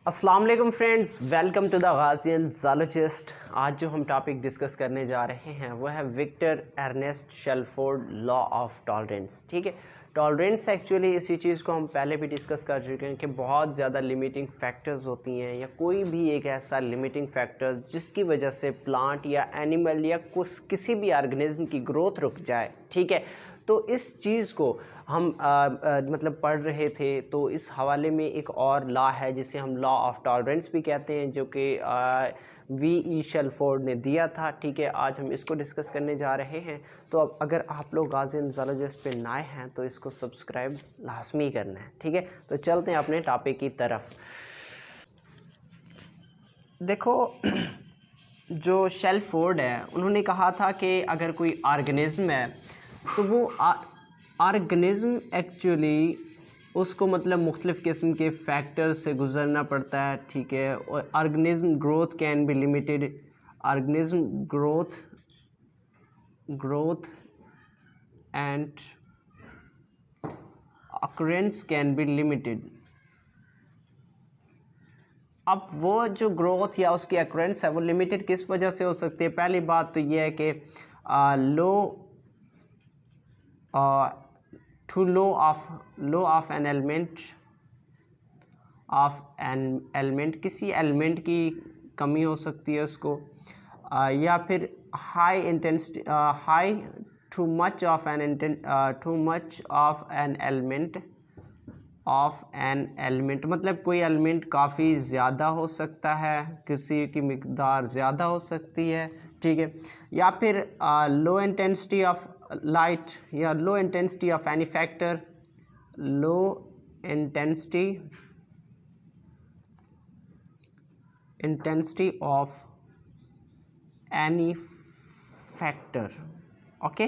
अस्सलाम वालेकुम friends, welcome to the Ghazian zoologist. आज जो हम टॉपिक डिस्कस करने जा रहे हैं वह है Victor Ernest Shelford law of tolerance. ठीक है, टॉलरेंस एक्चुअली इसी चीज़ को हम पहले भी डिस्कस कर चुके हैं कि बहुत ज़्यादा लिमिटिंग फैक्टर्स होती हैं या कोई भी एक ऐसा लिमिटिंग फैक्टर जिसकी वजह से प्लांट या एनिमल या किसी भी ऑर्गेनिज्म की ग्रोथ रुक जाए। ठीक है, तो इस चीज़ को हम मतलब पढ़ रहे थे, तो इस हवाले में एक और लॉ है जिसे हम लॉ ऑफ टॉलरेंस भी कहते हैं, जो कि V.E. शेल्फोर्ड ने दिया था। ठीक है, आज हम इसको डिस्कस करने जा रहे हैं। तो अब अगर आप लोग गाज़ियन ज़ूलॉजिस्ट पे नए हैं तो इसको सब्सक्राइब लाजमी करना है। ठीक है, तो चलते हैं अपने टॉपिक की तरफ। देखो जो शेल्फोर्ड है उन्होंने कहा था कि अगर कोई ऑर्गेनिज्म है तो वो ऑर्गेनिज्म एक्चुअली उसको मतलब मुख्तलिफ़ किस्म के फैक्टर्स से गुज़रना पड़ता है। ठीक है, और organism growth can be limited, organism growth and occurrence can be limited. अब वो जो ग्रोथ या उसकी ऑकरेंस है वो लिमिटेड किस वजह से हो सकती है? पहली बात तो ये है कि लो ऑफ एन एलिमेंट किसी एलिमेंट की कमी हो सकती है उसको, या फिर too much of an element मतलब कोई एलिमेंट काफ़ी ज़्यादा हो सकता है, किसी की मिकदार ज़्यादा हो सकती है। ठीक है, या फिर लो इंटेंसिटी ऑफ लाइट या low intensity of any factor, low intensity of any factor. Okay,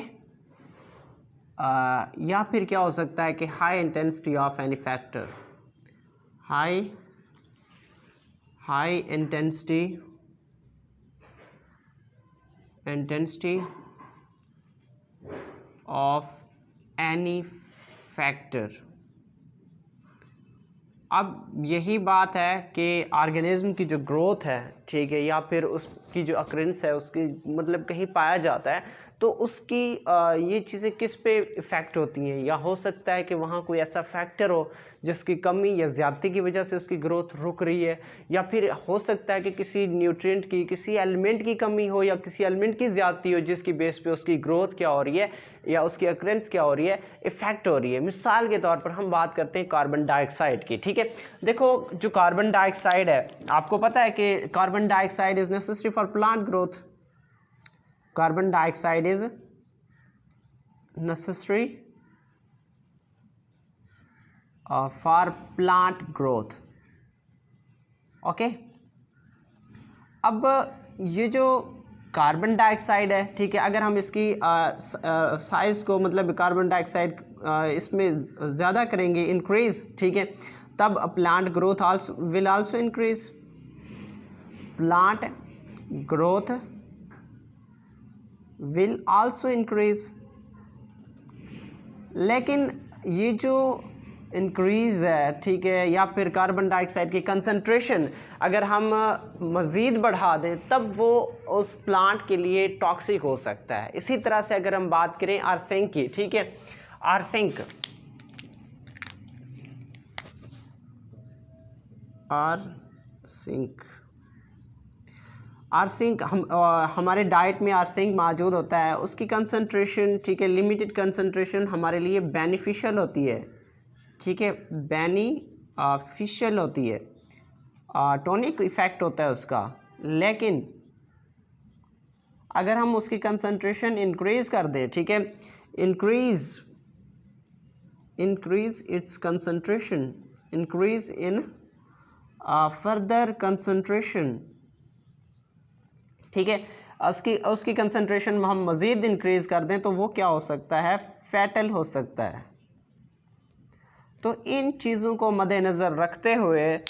या फिर क्या हो सकता है कि high intensity of any factor, high intensity of any factor. अब यही बात है कि ऑर्गेनिज्म की जो ग्रोथ है, ठीक है, या फिर उसकी जो अक्रेंस है उसकी मतलब कहीं पाया जाता है तो उसकी ये चीज़ें किस पे इफ़ेक्ट होती हैं, या हो सकता है कि वहाँ कोई ऐसा फैक्टर हो जिसकी कमी या ज़्यादती की वजह से उसकी ग्रोथ रुक रही है, या फिर हो सकता है कि किसी न्यूट्रिएंट की, किसी एलिमेंट की कमी हो या किसी एलिमेंट की ज़्यादती हो जिसकी बेस पे उसकी ग्रोथ क्या हो रही है या उसकी अक्रेंस क्या हो रही है, इफ़ेक्ट हो रही है। मिसाल के तौर पर हम बात करते हैं कार्बन डाइऑक्साइड की। ठीक है, देखो जो कार्बन डाइऑक्साइड है, आपको पता है कि carbon dioxide is necessary for plant growth. Carbon dioxide is necessary for plant growth. Okay, अब ये जो कार्बन डाइऑक्साइड है, ठीक है, अगर हम इसकी साइज़ को मतलब कार्बन डाइऑक्साइड इसमें ज़्यादा करेंगे, इंक्रीज़, ठीक है, तब plant growth will also increase. Plant growth will also increase. लेकिन ये जो इंक्रीज़ है, ठीक है, या फिर कार्बन डाइऑक्साइड की कंसंट्रेशन अगर हम मज़ीद बढ़ा दें तब वो उस प्लांट के लिए टॉक्सिक हो सकता है। इसी तरह से अगर हम बात करें आर्सेनिक की, ठीक है, आर्सेनिक हमारे डाइट में आर्सेनिक मौजूद होता है, उसकी कंसंट्रेशन, ठीक है, लिमिटेड कंसंट्रेशन हमारे लिए बेनिफिशियल होती है। ठीक है, बेनिफिशियल होती है, टॉनिक इफ़ेक्ट होता है उसका। लेकिन अगर हम उसकी कंसंट्रेशन इंक्रीज़ कर दें, ठीक है, increase it's concentration, increase in further concentration, ठीक है, उसकी कंसंट्रेशन हम मज़ीद इंक्रीज़ कर दें तो वो क्या हो सकता है, फैटल हो सकता है। तो इन चीज़ों को मद्देनज़र रखते हुए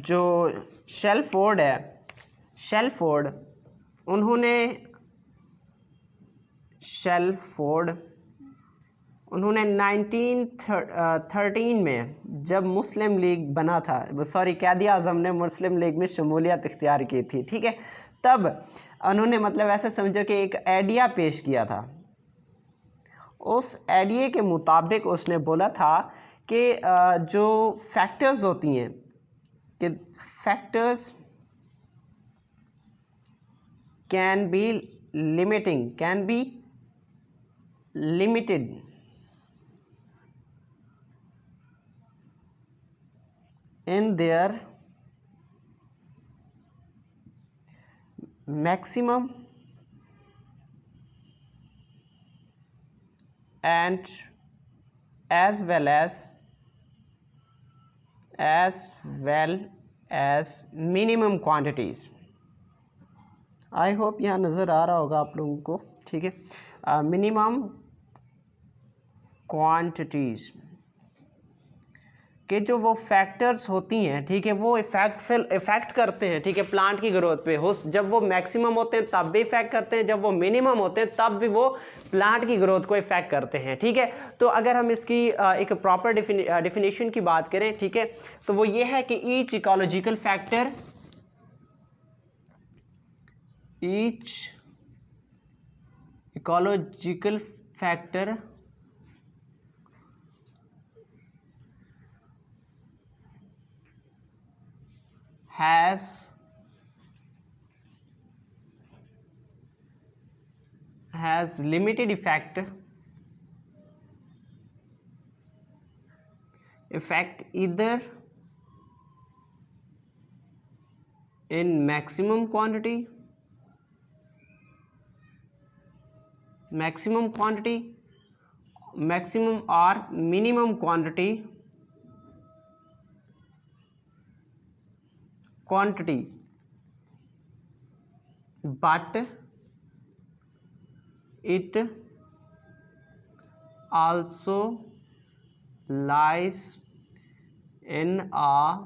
जो शेल्फोर्ड है, उन्होंने 1913 में जब मुस्लिम लीग बना था, सॉरी कैदी आज़म ने मुस्लिम लीग में शमूलियत इख्तियार की थी, ठीक है, तब उन्होंने मतलब ऐसे समझो कि एक आइडिया पेश किया था। उस आइडिया के मुताबिक उसने बोला था कि जो फैक्टर्स होती हैं कि factors can be limited in their maximum and as well as minimum quantities। I hope यहाँ नज़र आ रहा होगा आप लोगों को, ठीक है। मिनिमम क्वांटिटीज़ कि जो वो फैक्टर्स होती हैं, ठीक है, वो इफ़ेक्ट करते हैं, ठीक है, प्लांट की ग्रोथ पे। हो जब वो मैक्सिमम होते हैं तब भी इफ़ेक्ट करते हैं, जब वो मिनिमम होते हैं तब भी वो प्लांट की ग्रोथ को इफ़ेक्ट करते हैं, ठीक है। तो अगर हम इसकी एक प्रॉपर डिफिनीशन की बात करें, ठीक है, तो वो ये है कि each ecological factor has limited effect either in maximum or minimum quantity but it also lies in a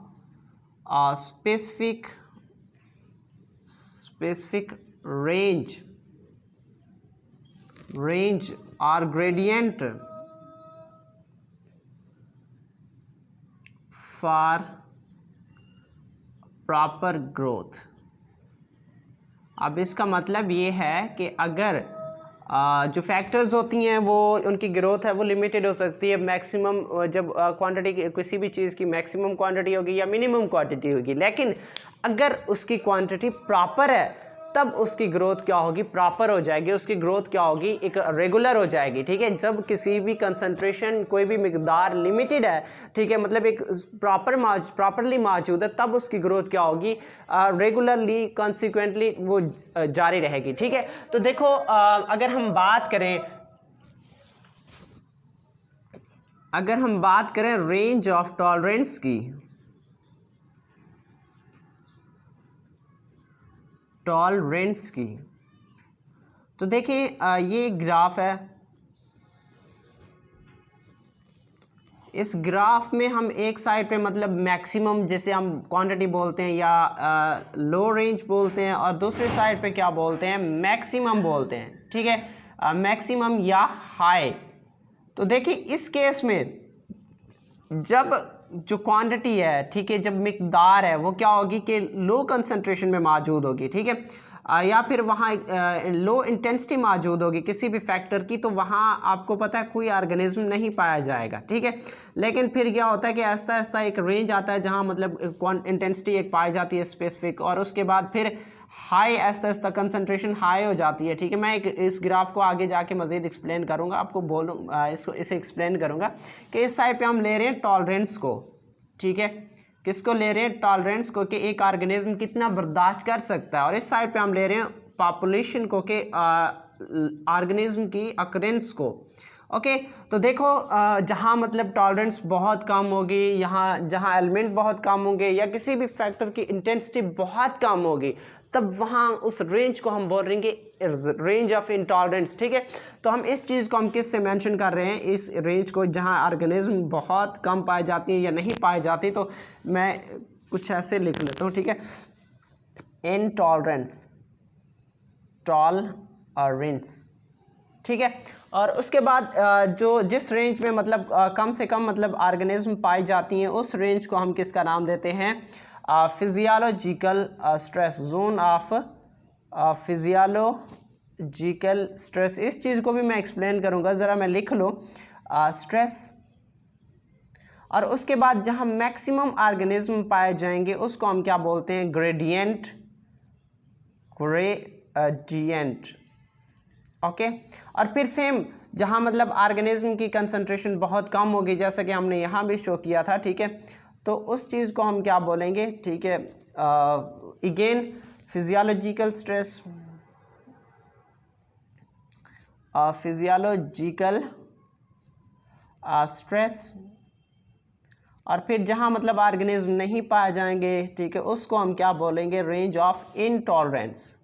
specific range or gradient for proper growth. अब इसका मतलब ये है कि अगर जो फैक्टर्स होती हैं वो उनकी ग्रोथ है वो लिमिटेड हो सकती है, मैक्सिमम जब क्वांटिटी किसी भी चीज़ की मैक्सिमम क्वांटिटी होगी या मिनिमम क्वांटिटी होगी, लेकिन अगर उसकी क्वांटिटी प्रॉपर है तब उसकी ग्रोथ क्या होगी, प्रॉपर हो जाएगी, उसकी ग्रोथ क्या होगी, एक रेगुलर हो जाएगी, ठीक है। जब किसी भी कंसंट्रेशन कोई भी मिकदार लिमिटेड है, ठीक है, मतलब एक प्रॉपरली मौजूद है, तब उसकी ग्रोथ क्या होगी, रेगुलरली कॉन्सिक्वेंटली वो जारी रहेगी, ठीक है। तो देखो अगर हम बात करें रेंज ऑफ टॉलरेंस की, तो देखिए ये ग्राफ है। इस ग्राफ में हम एक साइड पे मतलब मैक्सिमम जैसे हम क्वांटिटी बोलते हैं या लो रेंज बोलते हैं, और दूसरी साइड पे क्या बोलते हैं, मैक्सिमम बोलते हैं, ठीक है, मैक्सिमम या हाई। तो देखिए इस केस में जब जो क्वांटिटी है, ठीक है, जब मिकदार है वो क्या होगी कि लो कंसंट्रेशन में मौजूद होगी, ठीक है, या फिर वहाँ लो इंटेंसिटी मौजूद होगी किसी भी फैक्टर की, तो वहाँ आपको पता है कोई ऑर्गेनिज्म नहीं पाया जाएगा, ठीक है। लेकिन फिर क्या होता है कि आहिस्ता आहिस्ता एक रेंज आता है जहाँ मतलब इंटेंसिटी एक पाई जाती है स्पेसिफिक, और उसके बाद फिर high Aahista Aahista concentration high हो जाती है, ठीक है। मैं इस ग्राफ को आगे जाके मज़ीद एक्सप्लेन करूँगा, आपको इसे एक्सप्लेन करूँगा कि इस साइड पे हम ले रहे हैं टॉलरेंस को, ठीक है, किसको ले रहे हैं, टॉलरेंस को, कि एक ऑर्गेनिज्म कितना बर्दाश्त कर सकता है, और इस साइड पे हम ले रहे हैं पॉपुलेशन को, कि ऑर्गेनिज्म की अकरेंस को, ओके। तो देखो जहाँ मतलब टॉलरेंस बहुत कम होगी, जहाँ एलिमेंट बहुत कम होंगे या किसी भी फैक्टर की इंटेंसिटी बहुत कम होगी, तब वहाँ उस रेंज को हम बोल रहे हैं रेंज ऑफ इंटॉलरेंस, ठीक है। तो हम इस चीज़ को हम किस से मेंशन कर रहे हैं, इस रेंज को जहाँ ऑर्गेनिज्म बहुत कम पाई जाती है या नहीं पाई जाती, तो मैं कुछ ऐसे लिख लेता हूँ, ठीक है। इनटॉलरेंस ठीक है। और उसके बाद जो जिस रेंज में मतलब कम से कम मतलब ऑर्गेनिज्म पाई जाती हैं उस रेंज को हम किसका नाम देते हैं, physiological stress, zone of physiological stress. इस चीज़ को भी मैं एक्सप्लेन करूँगा, ज़रा मैं लिख लो स्ट्रेस। और उसके बाद जहाँ मैक्सिमम ऑर्गेनिज्म पाए जाएंगे उसको हम क्या बोलते हैं, ग्रेडियंट, ओके। और फिर सेम जहाँ मतलब ऑर्गेनिज्म की कंसंट्रेशन बहुत कम होगी, जैसा कि हमने यहाँ भी शो किया था, ठीक है, तो उस चीज़ को हम क्या बोलेंगे, ठीक है, again physiological stress, physiological stress. और फिर जहाँ मतलब ऑर्गेनिज्म नहीं पाए जाएंगे, ठीक है, उसको हम क्या बोलेंगे, रेंज ऑफ इनटॉलरेंस,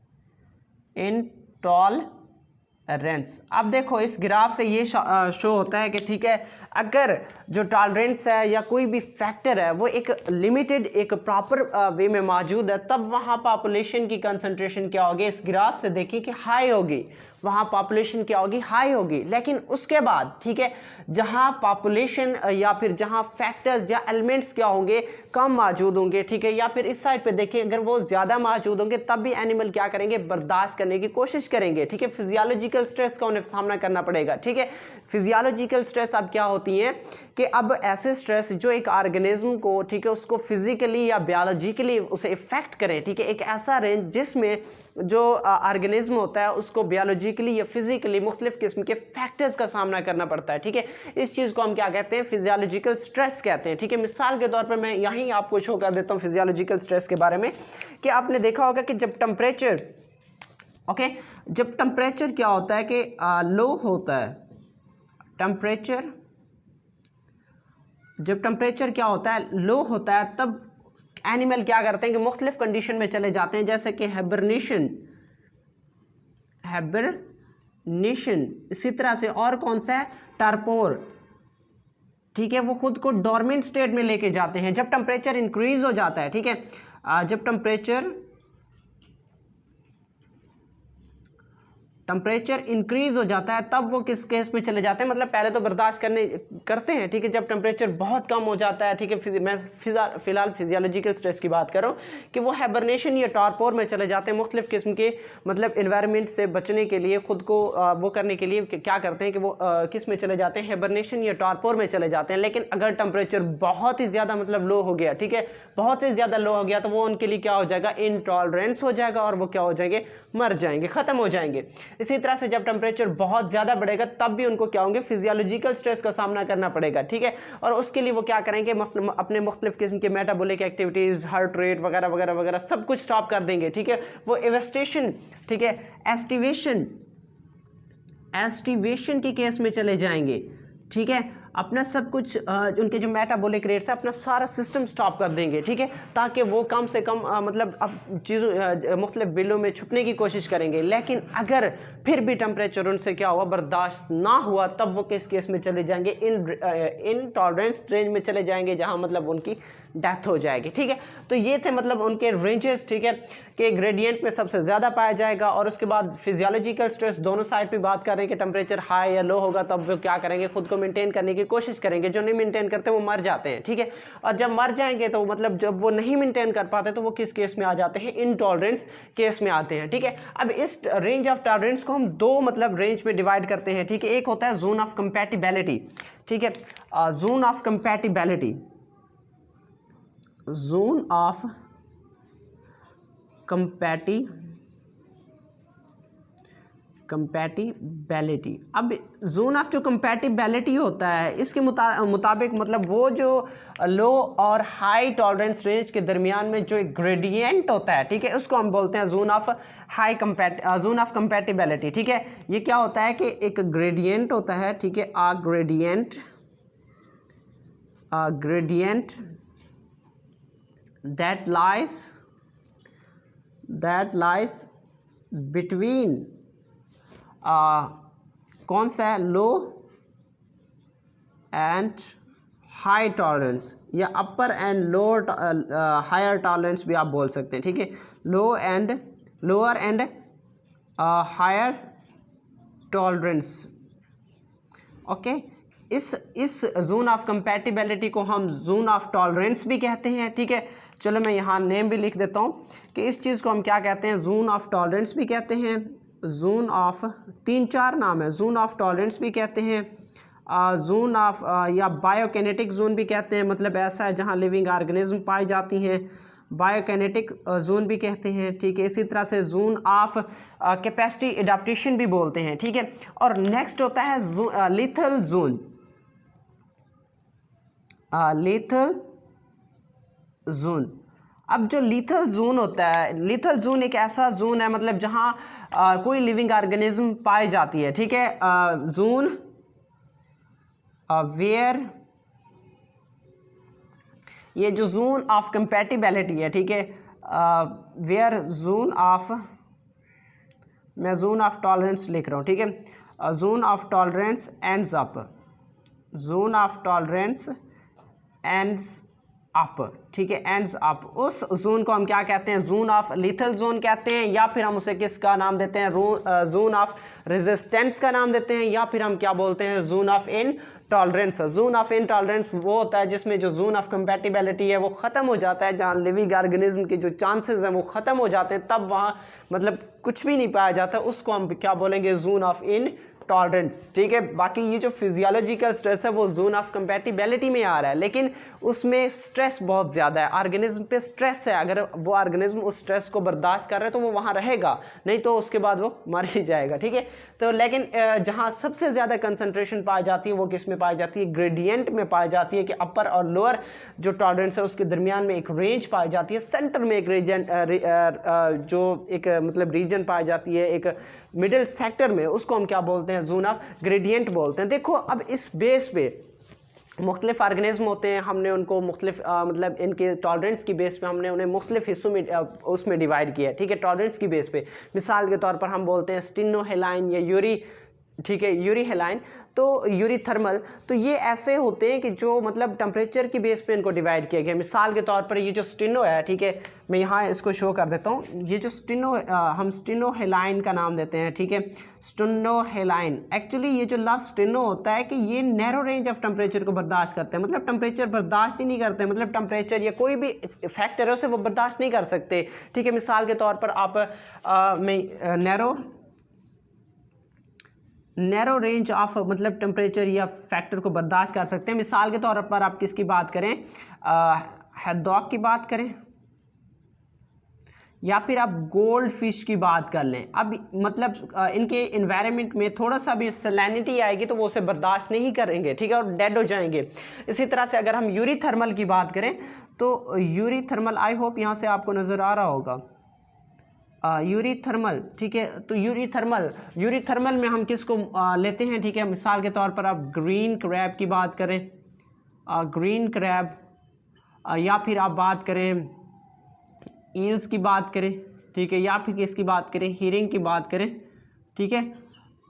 अब देखो इस ग्राफ से ये शो होता है कि ठीक है, अगर जो टॉलरेंस है या कोई भी फैक्टर है वो एक लिमिटेड एक प्रॉपर वे में मौजूद है, तब वहाँ पॉपुलेशन की कंसंट्रेशन क्या होगी, इस ग्राफ से देखिए कि हाई होगी, वहाँ पॉपुलेशन क्या होगी, हाई होगी। लेकिन उसके बाद ठीक है, जहाँ पॉपुलेशन या फिर जहाँ फैक्टर्स या एलिमेंट्स क्या होंगे, कम मौजूद होंगे, ठीक है, या फिर इस साइड पे देखिए अगर वो ज़्यादा मौजूद होंगे तब भी एनिमल क्या करेंगे, बर्दाश्त करने की कोशिश करेंगे, ठीक है। फिजियोलॉजिकल स्ट्रेस का उन्हें सामना करना पड़ेगा, ठीक है। फिजियोलॉजिकल स्ट्रेस अब क्या होती है कि अब ऐसे स्ट्रेस जो एक ऑर्गेनिज्म को, ठीक है, उसको फिजिकली या बायोलॉजिकली उसे इफेक्ट करें, ठीक है, एक ऐसा रेंज जिसमें जो ऑर्गेनिज्म होता है उसको बायोलॉजिकली या फिजिकली मुख्तलिफ किस्म के फैक्टर्स का सामना करना पड़ता है, ठीक है। इस चीज़ को हम क्या कहते हैं, फिजियोलॉजिकल स्ट्रेस कहते हैं, ठीक है। मिसाल के तौर पर मैं यहीं आपको शो कर देता हूँ फिजियोलॉजिकल स्ट्रेस के बारे में, कि आपने देखा होगा कि जब टेम्परेचर, ओके, जब टेम्परेचर क्या होता है कि लो होता है, जब टेम्परेचर क्या होता है, लो होता है, तब एनिमल क्या करते हैं कि मुख्तलिफ कंडीशन में चले जाते हैं, जैसे कि हाइबरनेशन, इसी तरह से, और कौन सा है, टर्पोर, ठीक है, वो खुद को डोरमेंट स्टेट में लेके जाते हैं जब टेम्परेचर इंक्रीज हो जाता है, ठीक है। जब टेम्परेचर इंक्रीज हो जाता है तब वो किस केस में चले जाते हैं, मतलब पहले तो बर्दाश्त करते हैं, ठीक है, जब टेम्परेचर बहुत कम हो जाता है, ठीक है, मैं फिलहाल फिजियोलॉजिकल स्ट्रेस की बात कर रहा हूँ कि वो हाइबरनेशन या टॉर्पोर में चले जाते हैं, मुख्तलिफ किस्म के मतलब इन्वायरमेंट से बचने के लिए, खुद को वो करने के लिए क्या करते हैं कि वो किस में चले जाते हैं, हाइबरनेशन या टॉर्पोर में चले जाते हैं। लेकिन अगर टेम्परेचर बहुत ही ज़्यादा मतलब लो हो गया, ठीक है, बहुत ही ज़्यादा लो हो गया, तो वो उनके लिए क्या हो जाएगा, इनटॉलरेंस हो जाएगा, और वो क्या हो जाएंगे, मर जाएंगे, ख़त्म हो जाएंगे। इसी तरह से जब टेम्परेचर बहुत ज़्यादा बढ़ेगा तब भी उनको क्या होंगे, फिजियोलॉजिकल स्ट्रेस का सामना करना पड़ेगा, ठीक है। और उसके लिए वो क्या करेंगे, अपने मुख्तलिफ किस्म के मेटाबॉलिक एक्टिविटीज़, हार्ट रेट वगैरह वगैरह वगैरह सब कुछ स्टॉप कर देंगे, ठीक है। वो एवेस्टेशन, ठीक है, एस्टिवेशन के केस में चले जाएंगे, ठीक है, अपना सब कुछ उनके जो मेटाबॉलिक रेट्स है अपना सारा सिस्टम स्टॉप कर देंगे, ठीक है, ताकि वो कम से कम मतलब अब चीज़ों मुख्तलिफ बिलों में छुपने की कोशिश करेंगे। लेकिन अगर फिर भी टेम्परेचर उनसे क्या हुआ, बर्दाश्त ना हुआ, तब वो किस केस में चले जाएंगे, इनटॉलरेंस रेंज में चले जाएंगे, जहाँ मतलब उनकी डेथ हो जाएगी, ठीक है। तो ये थे मतलब उनके रेंजेस, ठीक है, कि ग्रेडियंट में सबसे ज़्यादा पाया जाएगा। और उसके बाद फिजियोलॉजिकल स्ट्रेस दोनों साइड पे बात कर रहे हैं कि टेम्परेचर हाई या लो होगा तब वो क्या करेंगे, खुद को मेंटेन करने की कोशिश करेंगे, जो नहीं मेंटेन करते वो मर जाते हैं, ठीक है। और जब मर जाएंगे तो मतलब जब वो नहीं मेंटेन कर पाते तो वो किस केस में आ जाते हैं, इनटॉलरेंस केस में आते हैं, ठीक है। अब इस रेंज ऑफ टॉलरेंस को हम दो मतलब रेंज में डिवाइड करते हैं, ठीक है। एक होता है जोन ऑफ कंपैटिबिलिटी, ठीक है, zone of compatibility, zone of compatibility. अब जोन ऑफ जो कंपैटिबिलिटी होता है इसके मुताबिक मतलब वो जो लो और हाई टॉलरेंस रेंज के दरमियान में जो एक ग्रेडियंट होता है, ठीक है, उसको हम बोलते हैं जोन ऑफ कंपैटिबिलिटी, ठीक है। ये क्या होता है कि एक ग्रेडियंट होता है, ठीक है, ग्रेडियंट that lies between कौन सा है, लो एंड हाई टॉलरेंस, या upper and lower higher tolerance भी आप बोल सकते हैं, ठीक है, lower and higher tolerance. Okay, इस जोन ऑफ कंपैटिबिलिटी को हम जोन ऑफ टॉलरेंस भी कहते हैं। ठीक है, चलो मैं यहाँ नेम भी लिख देता हूँ कि इस चीज़ को हम क्या कहते हैं, जोन ऑफ टॉलरेंस भी कहते हैं, जोन ऑफ, 3-4 नाम है, जोन ऑफ टॉलरेंस भी कहते हैं, जोन ऑफ या बायोकेनेटिक जोन भी कहते हैं, मतलब ऐसा है जहाँ लिविंग ऑर्गेनिज्म पाई जाती हैं, बायोकेनेटिक जोन भी कहते हैं। ठीक है, इसी तरह से जोन ऑफ कैपेसिटी एडाप्टेशन भी बोलते हैं। ठीक है, और नेक्स्ट होता है लीथल जोन। लीथल जोन, अब जो लीथल जोन होता है, लीथल जोन एक ऐसा जोन है मतलब जहाँ कोई लिविंग ऑर्गेनिज्म पाई जाती है। ठीक है, जोन वेयर, ये जो जोन ऑफ कंपैटिबिलिटी है, ठीक है, वेयर जोन ऑफ, मैं जोन ऑफ टॉलरेंस लिख रहा हूँ। ठीक है, zone of tolerance ends up, zone of tolerance ends up. ठीक है, एंड्स अप, उस जोन को हम क्या कहते हैं, जोन ऑफ लीथल जोन कहते हैं, या फिर हम उसे किसका नाम देते हैं, जोन ऑफ रेजिस्टेंस का नाम देते हैं, या फिर हम क्या बोलते हैं, zone of intolerance. Zone of intolerance वो होता है जिसमें जो जोन ऑफ कंपैटिबिलिटी है वो ख़त्म हो जाता है, जहाँ लिविंग ऑर्गेनिज्म के जो चांसेस हैं वो ख़त्म हो जाते हैं, तब वहाँ मतलब कुछ भी नहीं पाया जाता, उसको हम क्या बोलेंगे, जोन ऑफ इनटॉलरेंस। ठीक है, बाकी ये जो फिजियोलॉजिकल स्ट्रेस है वो जोन ऑफ कंपैटिबिलिटी में आ रहा है, लेकिन उसमें स्ट्रेस बहुत ज़्यादा है, ऑर्गेनिज्म पे स्ट्रेस है, अगर वो ऑर्गेनिज्म उस स्ट्रेस को बर्दाश्त कर रहे हैं तो वो वहाँ रहेगा, नहीं तो उसके बाद वो मर ही जाएगा। ठीक है, तो लेकिन जहाँ सबसे ज़्यादा कंसंट्रेशन पाई जाती है वो किस में पाई जाती है, ग्रेडियंट में पाई जाती है, कि अपर और लोअर जो टॉलरेंस है उसके दरमियान में एक रेंज पाई जाती है, सेंटर में एक रीजन जो एक मतलब रीजन पाई जाती है, एक मिडिल सेक्टर में, उसको हम क्या बोलते हैं, जोन ऑफ ग्रेडियंट बोलते हैं। देखो, अब इस बेस पे मुख्तलिफ ऑर्गेनिज्म होते हैं, हमने उनको मुख्तलिफ मतलब इनके टॉलरेंस की बेस पे हमने उन्हें मुख्तलिफ हिस्सों में उसमें डिवाइड किया है। ठीक है, टॉलरेंस की बेस पे मिसाल के तौर पर हम बोलते हैं स्टिनोहेलाइन या यूरी, ठीक है, यूरी हेलाइन, तो यूरी थर्मल, तो ये ऐसे होते हैं कि जो मतलब टेम्परेचर की बेस पे इनको डिवाइड किया गया। मिसाल के तौर पर ये जो स्टिनो है, ठीक है, मैं यहाँ इसको शो कर देता हूँ, ये जो स्टिनो हम स्टिनो हेलाइन का नाम देते हैं। ठीक है, स्टिनो हेलाइन, एक्चुअली ये जो लव स्टिनो होता है कि ये नैरो रेंज ऑफ टेम्परेचर को बर्दाश्त करते हैं, मतलब टेम्परेचर बर्दाश्त ही नहीं करते, मतलब टेम्परेचर या कोई भी फैक्टर है उसे वो बर्दाश्त नहीं कर सकते। ठीक है, मिसाल के तौर पर आप नैरो रेंज ऑफ मतलब टेम्परेचर या फैक्टर को बर्दाश्त कर सकते हैं। मिसाल के तौर पर आप किसकी बात करें, हैडॉग की बात करें, या फिर आप गोल्ड फिश की बात कर लें। अब मतलब इनके इन्वायरमेंट में थोड़ा सा भी सैलिनिटी आएगी तो वो उसे बर्दाश्त नहीं करेंगे। ठीक है, और डेड हो जाएंगे। इसी तरह से अगर हम यूरी थर्मल की बात करें तो यूरी थर्मल, आई होप यहाँ से आपको नज़र आ रहा होगा, यूरी थर्मल। ठीक है, तो यूरी थर्मल में हम किसको लेते हैं, ठीक है, मिसाल के तौर पर आप ग्रीन क्रैब की बात करें, ग्रीन क्रैब, या फिर आप बात करें ईल्स की बात करें, ठीक है, या फिर किसकी बात करें, हीरिंग की बात करें। ठीक है,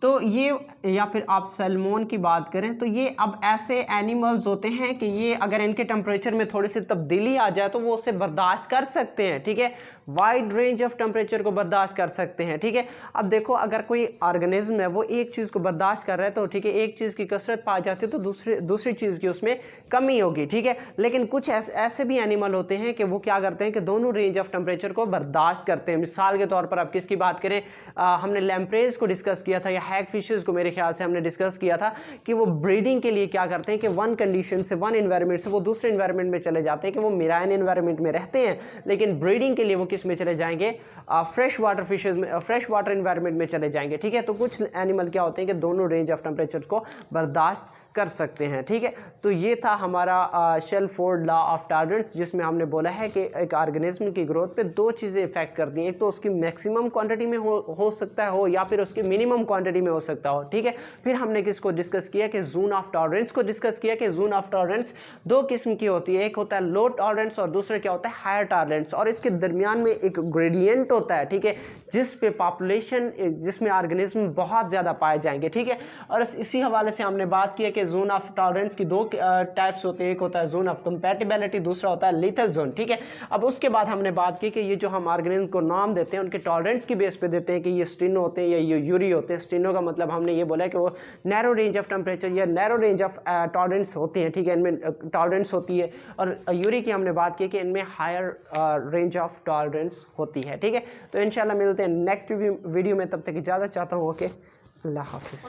तो ये, या फिर आप सैल्मोन की बात करें, तो ये अब ऐसे एनिमल्स होते हैं कि ये अगर इनके टेम्परेचर में थोड़ी सी तब्दीली आ जाए तो वो उसे बर्दाश्त कर सकते हैं। ठीक है, वाइड रेंज ऑफ टेम्परेचर को बर्दाश्त कर सकते हैं। ठीक है, अब देखो, अगर कोई ऑर्गेनिज्म है वो एक चीज़ को बर्दाश्त कर रहा है तो ठीक है, एक चीज़ की कसरत पाई जाती है तो दूसरी चीज़ की उसमें कमी होगी। ठीक है, लेकिन कुछ ऐसे भी एनिमल होते हैं कि वो क्या करते हैं कि दोनों रेंज ऑफ टेम्परेचर को बर्दाश्त करते हैं। मिसाल के तौर पर आप किसकी बात करें, हमने लैम्प्रेज को डिस्कस किया था, या हैग फिशेस को मेरे ख्याल से हमने डिस्कस किया था कि वो ब्रीडिंग के लिए क्या करते हैं कि वन कंडीशन से, वन एनवायरनमेंट से वो दूसरे एनवायरनमेंट में चले जाते हैं, कि वो मेराइन एनवायरनमेंट में रहते हैं, लेकिन ब्रीडिंग के लिए वो किस में चले जाएंगे, फ्रेश वाटर फिशेस में, फ्रेश वाटर एनवायरनमेंट में चले जाएंगे। ठीक है, तो कुछ एनिमल क्या होते हैं कि दोनों रेंज ऑफ टेम्परेचर को बर्दाश्त कर सकते हैं। ठीक है, तो ये था हमारा शेलफोर्ड लॉ ऑफ टॉलरेंस, जिसमें हमने बोला है कि एक ऑर्गेनिज्म की ग्रोथ पे दो चीज़ें इफेक्ट करती हैं, एक तो उसकी मैक्सिमम क्वांटिटी में हो सकता है हो, या फिर उसकी मिनिमम क्वांटिटी में हो सकता हो। ठीक है, फिर हमने किसको डिस्कस किया कि जोन ऑफ टॉलरेंस को डिस्कस किया, कि जोन ऑफ टॉलरेंस दो किस्म की होती है, एक होता है लो टॉलरेंस और दूसरा क्या होता है, हायर टॉलरेंस, और इसके दरमियान में एक ग्रेडियंट होता है। ठीक है, जिस पे पॉपुलेशन, जिसमें ऑर्गेनिज्म बहुत ज़्यादा पाए जाएंगे। ठीक है, और इसी हवाले से हमने बात की है कि जोन ऑफ टॉलरेंस की दो टाइप्स होते हैं, एक होता है जोन ऑफ कंपैटिबिलिटी, दूसरा होता है लीथल जोन। ठीक है, अब उसके बाद हमने बात की कि ये जो हम ऑर्गेनिज्म को नाम देते हैं उनके टॉलरेंस की बेस पे देते हैं कि ये स्टिनो होते हैं या ये यूरी होते हैं, स्टिनो तीनों का मतलब हमने ये बोला है कि वो नैरो रेंज ऑफ टेम्परेचर या नैरो रेंज ऑफ टॉलरेंस होती हैं, ठीक है, इनमें टॉलरेंस होती है। और यूरिक की हमने बात की कि इनमें हायर रेंज ऑफ टॉलरेंस होती है, ठीक है। तो इंशाल्लाह मिलते हैं नेक्स्ट वीडियो में, तब तक इजाज़त चाहता हूँ। ओके, अल्लाह हाफिज़।